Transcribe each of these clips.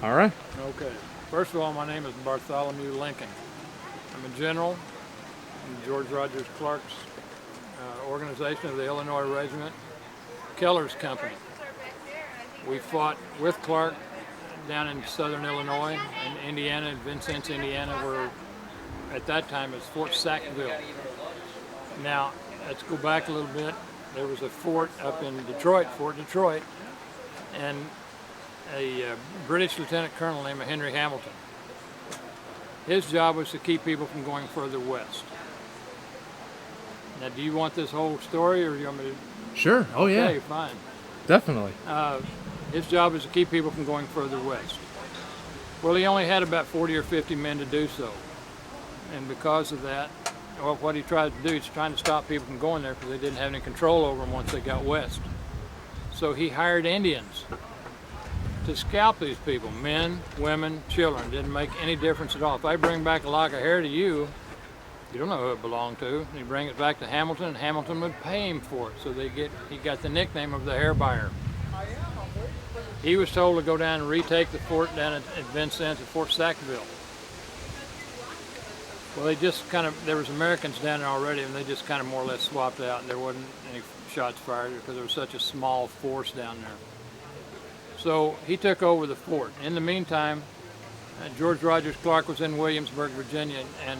All right. Okay. First of all, my name is Bartholomew Lincoln. I'm a general in George Rogers Clark's organization of the Illinois Regiment, Keller's Company. We fought with Clark down in southern Illinois, in Indiana, in Vincennes, Indiana, where at that time it was Fort Sackville. Now, let's go back a little bit. There was a fort up in Detroit, Fort Detroit, and a British lieutenant colonel named Henry Hamilton. His job was to keep people from going further west. Now, do you want this whole story, or do you want me to? Sure. Oh, yeah. Okay, fine. Definitely. His job was to keep people from going further west. Well, he only had about 40 or 50 men to do so. And because of that, well, what he tried to do, he's trying to stop people from going there because they didn't have any control over them once they got west. So he hired Indians to scalp these people, men, women, children. Didn't make any difference at all. If I bring back a lock of hair to you, you don't know who it belonged to. You bring it back to Hamilton, and Hamilton would pay him for it. So he got the nickname of the hair buyer. He was told to go down and retake the fort down at Vincennes at Fort Sackville. Well, there was Americans down there already, and they just kind of more or less swapped out, and there wasn't any shots fired because there was such a small force down there. So he took over the fort. In the meantime, George Rogers Clark was in Williamsburg, Virginia, and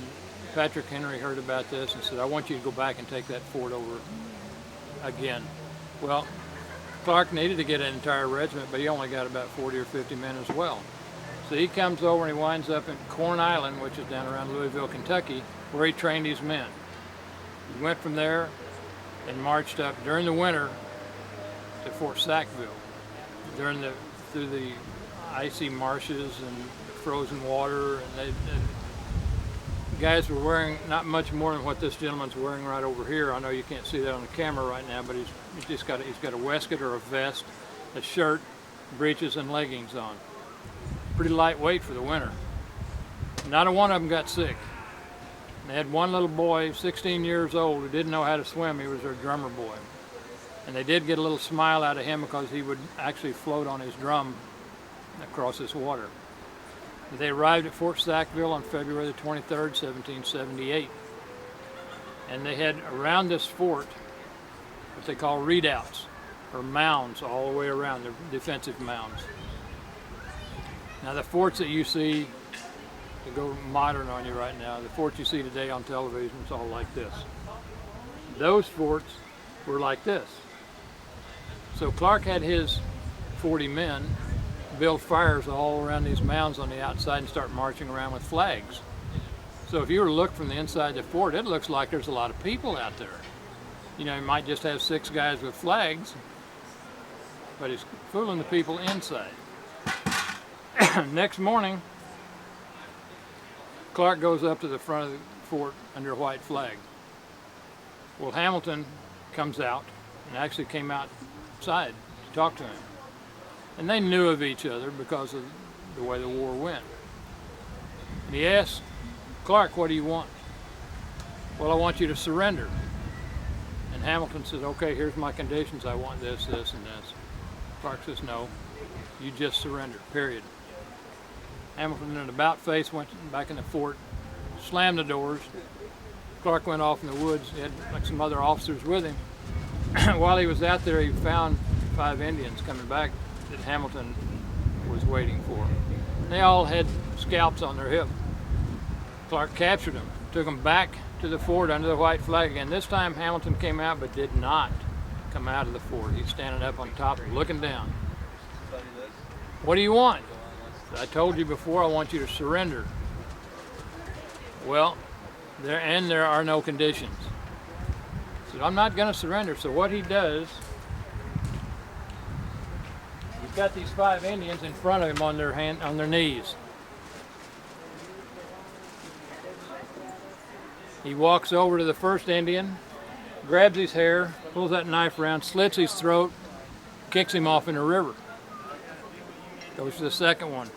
Patrick Henry heard about this and said, I want you to go back and take that fort over again. Well, Clark needed to get an entire regiment, but he only got about 40 or 50 men as well. So he comes over and he winds up in Corn Island, which is down around Louisville, Kentucky, where he trained these men. He went from there and marched up during the winter to Fort Sackville. Through the icy marshes and frozen water, and the guys were wearing not much more than what this gentleman's wearing right over here. I know you can't see that on the camera right now, but he's got a waistcoat or a vest, a shirt, breeches, and leggings on. Pretty lightweight for the winter. Not a one of them got sick. They had one little boy, 16 years old, who didn't know how to swim. He was their drummer boy. And they did get a little smile out of him because he would actually float on his drum across this water. They arrived at Fort Sackville on February the 23rd, 1778. And they had around this fort what they call redoubts, or mounds all the way around. They're defensive mounds. Now the forts that you see, to go modern on you right now, the forts you see today on television, it's all like this. Those forts were like this. So Clark had his 40 men build fires all around these mounds on the outside and start marching around with flags. So if you were to look from the inside the fort, it looks like there's a lot of people out there. You know, you might just have 6 guys with flags, but he's fooling the people inside. Next morning, Clark goes up to the front of the fort under a white flag. Well, Hamilton comes out and actually came outside to talk to him. And they knew of each other because of the way the war went. And he asked Clark, what do you want? Well, I want you to surrender. And Hamilton said, okay, here's my conditions. I want this, this, and this. Clark says, no, you just surrender, period. Hamilton, in an about face, went back in the fort, slammed the doors. Clark went off in the woods. He had like some other officers with him. While he was out there, he found 5 Indians coming back that Hamilton was waiting for. They all had scalps on their hip. Clark captured them, took them back to the fort under the white flag again. This time Hamilton came out but did not come out of the fort. He's standing up on top looking down. What do you want? I told you before, I want you to surrender. Well, there are no conditions. He said, I'm not going to surrender. So what he does, he's got these 5 Indians in front of him on their knees. He walks over to the first Indian, grabs his hair, pulls that knife around, slits his throat, kicks him off in the river. Goes to the second one,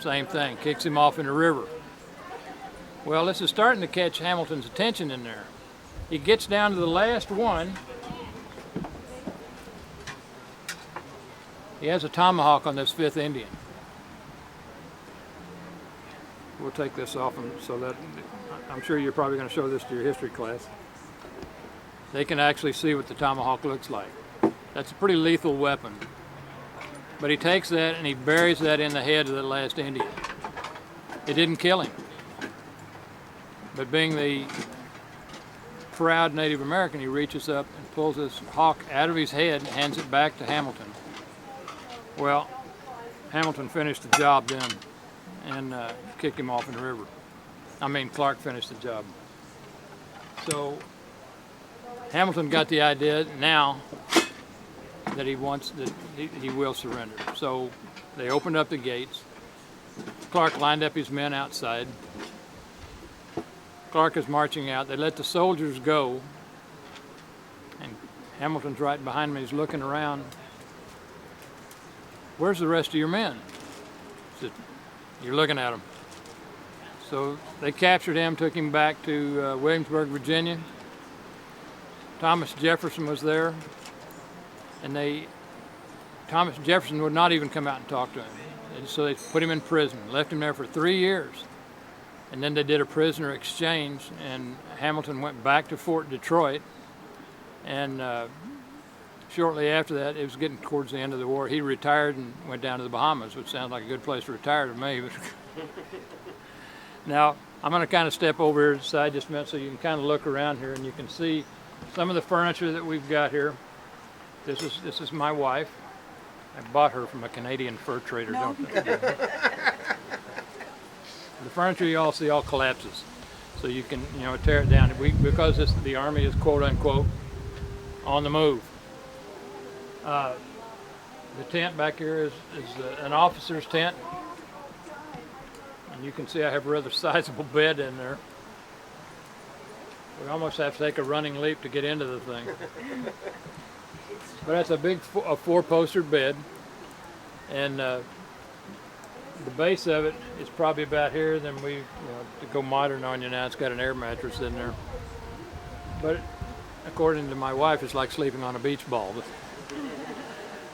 same thing, kicks him off in the river. Well, this is starting to catch Hamilton's attention in there. He gets down to the last one. He has a tomahawk on this 5th Indian. we'll take this off them so that I'm sure you're probably going to show this to your history class. They can actually see what the tomahawk looks like. That's a pretty lethal weapon. But he takes that and he buries that in the head of the last Indian. It didn't kill him. But being the proud Native American, he reaches up and pulls this hawk out of his head and hands it back to Hamilton. Well, Hamilton finished the job then and kicked him off in the river. I mean, Clark finished the job. So Hamilton got the idea now that he wants that he will surrender. So they opened up the gates. Clark lined up his men outside. Clark is marching out. They let the soldiers go, and Hamilton's right behind me. He's looking around. Where's the rest of your men? He said, you're looking at them. So they captured him, took him back to Williamsburg, Virginia. Thomas Jefferson was there, and Thomas Jefferson would not even come out and talk to him. And so they put him in prison, left him there for 3 years. And then they did a prisoner exchange, and Hamilton went back to Fort Detroit. And shortly after that, it was getting towards the end of the war, he retired and went down to the Bahamas, which sounds like a good place to retire to me. Now, I'm going to kind of step over here to the side just a minute so you can kind of look around here and you can see some of the furniture that we've got here. This is my wife. I bought her from a Canadian fur trader, don't I? The furniture you all see all collapses, so you can tear it down. Because the Army is quote unquote on the move. The tent back here is an officer's tent, and you can see I have a rather sizable bed in there. We almost have to take a running leap to get into the thing. But that's a big four-poster bed, and the base of it is probably about here. Then to go modern on you now, it's got an air mattress in there. But according to my wife, it's like sleeping on a beach ball.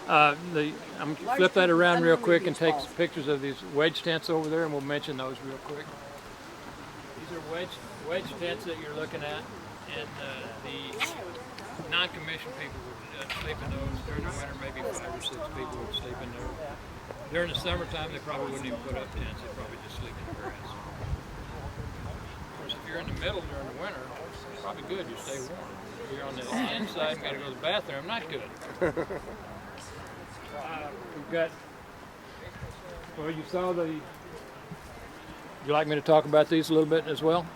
I'm flip that around real quick and take some pictures of these wedge tents over there, and we'll mention those real quick. These are wedge tents that you're looking at, and the non-commissioned people would sleep in those. During the winter, maybe 5 or 6 people would sleep in there. During the summertime, they probably wouldn't even put up tents. They'd probably just sleep in the grass. Of course, if you're in the middle during the winter, it's probably good. You stay warm. If you're on the inside and got to go to the bathroom, not good. We've got, well, you saw would you like me to talk about these a little bit as well?